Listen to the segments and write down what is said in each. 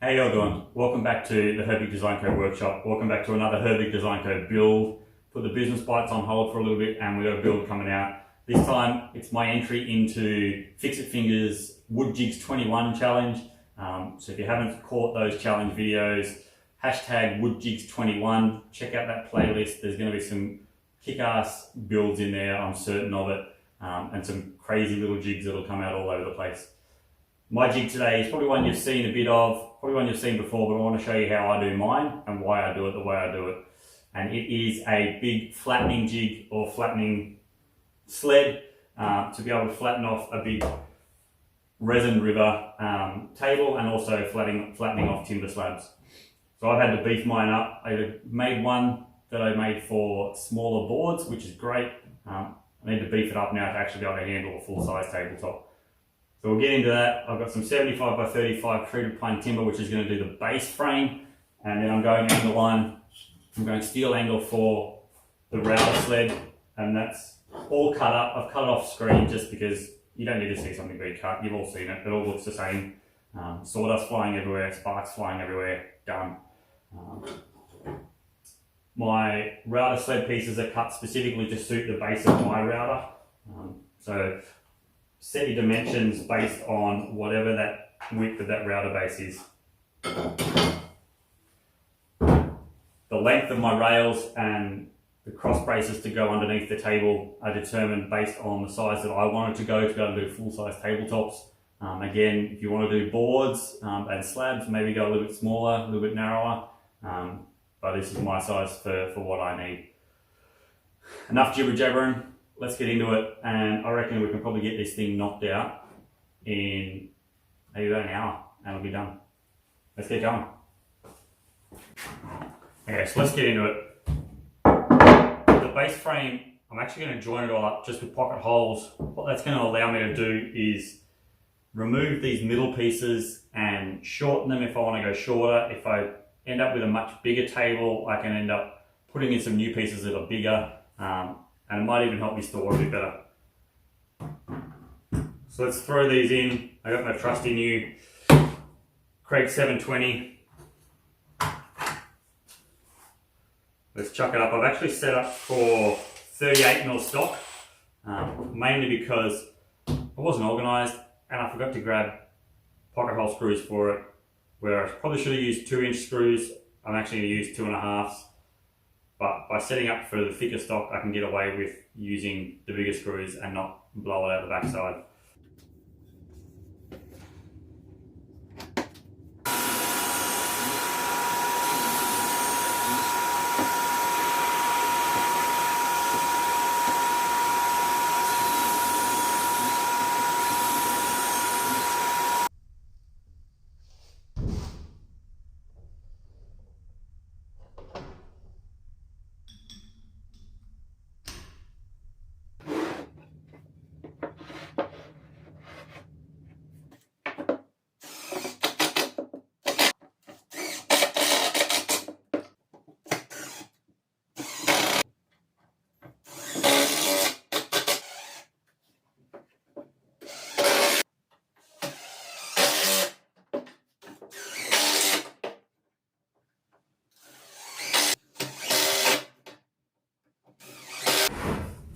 How y'all doing? Welcome back to the Herbig Design Co workshop. Welcome back to another Herbig Design Co build. Put the business bites on hold for a little bit and we got a build coming out. This time it's my entry into Fix It Fingers Wood Jigs 21 challenge. So if you haven't caught those challenge videos, hashtag Wood Jigs 21, check out that playlist. There's going to be some kick-ass builds in there, I'm certain of it, and some crazy little jigs that'll come out all over the place. My jig today is probably one you've seen a bit of, probably one you've seen before, but I want to show you how I do mine and why I do it the way I do it. And it is a big flattening jig or flattening sled to be able to flatten off a big resin river table and also flattening off timber slabs. So I've had to beef mine up. I made one that I made for smaller boards, which is great. I need to beef it up now to actually be able to handle a full-size tabletop. So we'll get into that. I've got some 75 by 35 treated pine timber, which is going to do the base frame, and then I'm going angle line. I'm going steel angle for the router sled, and that's all cut up. I've cut it off screen just because you don't need to see something being cut. You've all seen it. It all looks the same. Sawdust flying everywhere, sparks flying everywhere. Done. My router sled pieces are cut specifically to suit the base of my router. So set your dimensions based on whatever that width of that router base is. The length of my rails and the cross braces to go underneath the table are determined based on the size that I want it to go to be able to do full-size tabletops. Again, if you want to do boards and slabs, maybe go a little bit smaller, a little bit narrower. But this is my size for what I need. Enough jibber jabbering. Let's get into it, and I reckon we can probably get this thing knocked out in maybe about an hour and it'll be done. Let's get going. Okay, so let's get into it. The base frame, I'm actually going to join it all up just with pocket holes. What that's going to allow me to do is remove these middle pieces and shorten them if I want to go shorter. If I end up with a much bigger table, I can end up putting in some new pieces that are bigger. And it might even help me store a bit better. So let's throw these in. I got my trusty new Craig 720. Let's chuck it up. I've actually set up for 38mm stock, mainly because I wasn't organised and I forgot to grab pocket hole screws for it, where I probably should have used 2-inch screws. I'm actually going to use 2.5s. But by setting up for the thicker stock, I can get away with using the bigger screws and not blow it out the backside.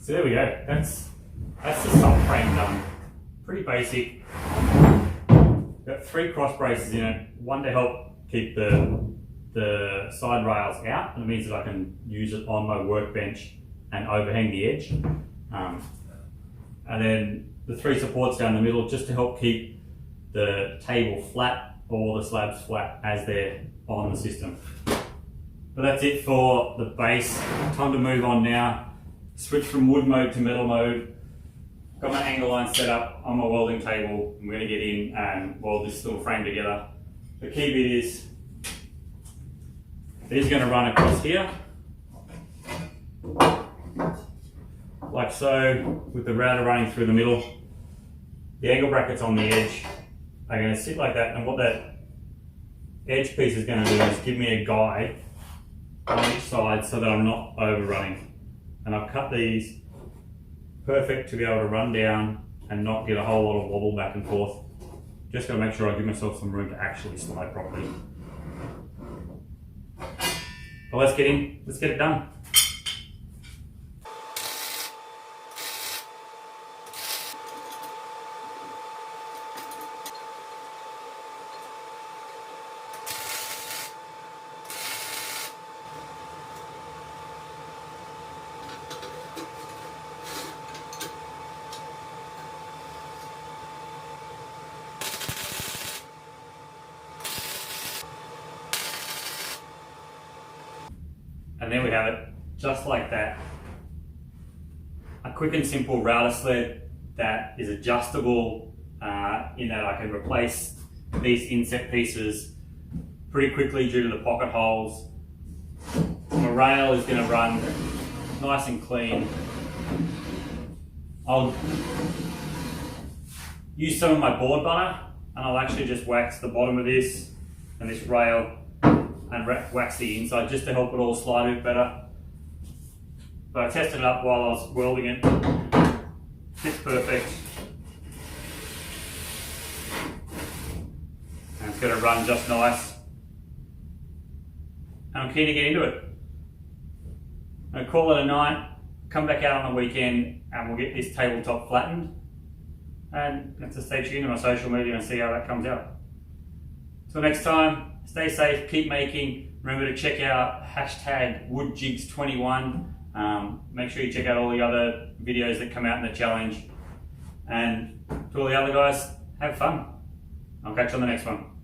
So there we go, that's the subframe done. Pretty basic. Got 3 cross braces in it, one to help keep the side rails out, and it means that I can use it on my workbench and overhang the edge. And then the 3 supports down the middle just to help keep the table flat or the slabs flat as they're on the system. But that's it for the base. Time to move on now. Switch from wood mode to metal mode. Got my angle line set up on my welding table. I'm going to get in and weld this little frame together. The key bit is these are going to run across here, like so, with the router running through the middle. The angle brackets on the edge are going to sit like that, and what that edge piece is going to do is give me a guide on each side so that I'm not overrunning. And I've cut these perfect to be able to run down and not get a whole lot of wobble back and forth. Just got to make sure I give myself some room to actually slide properly. But let's get it done. And there we have it, just like that. A quick and simple router sled that is adjustable in that I can replace these inset pieces pretty quickly due to the pocket holes. My rail is going to run nice and clean. I'll use some of my board butter and I'll actually just wax the bottom of this and this rail and wax the inside just to help it all slide a bit better. But I tested it up while I was welding it. Fits perfect. And it's going to run just nice. And I'm keen to get into it. I'm going to call it a night, come back out on the weekend and we'll get this tabletop flattened. And have to stay tuned to my social media and see how that comes out. Till next time. Stay safe, keep making. Remember to check out #WoodJigs21. Make sure you check out all the other videos that come out in the challenge. And to all the other guys, have fun. I'll catch you on the next one.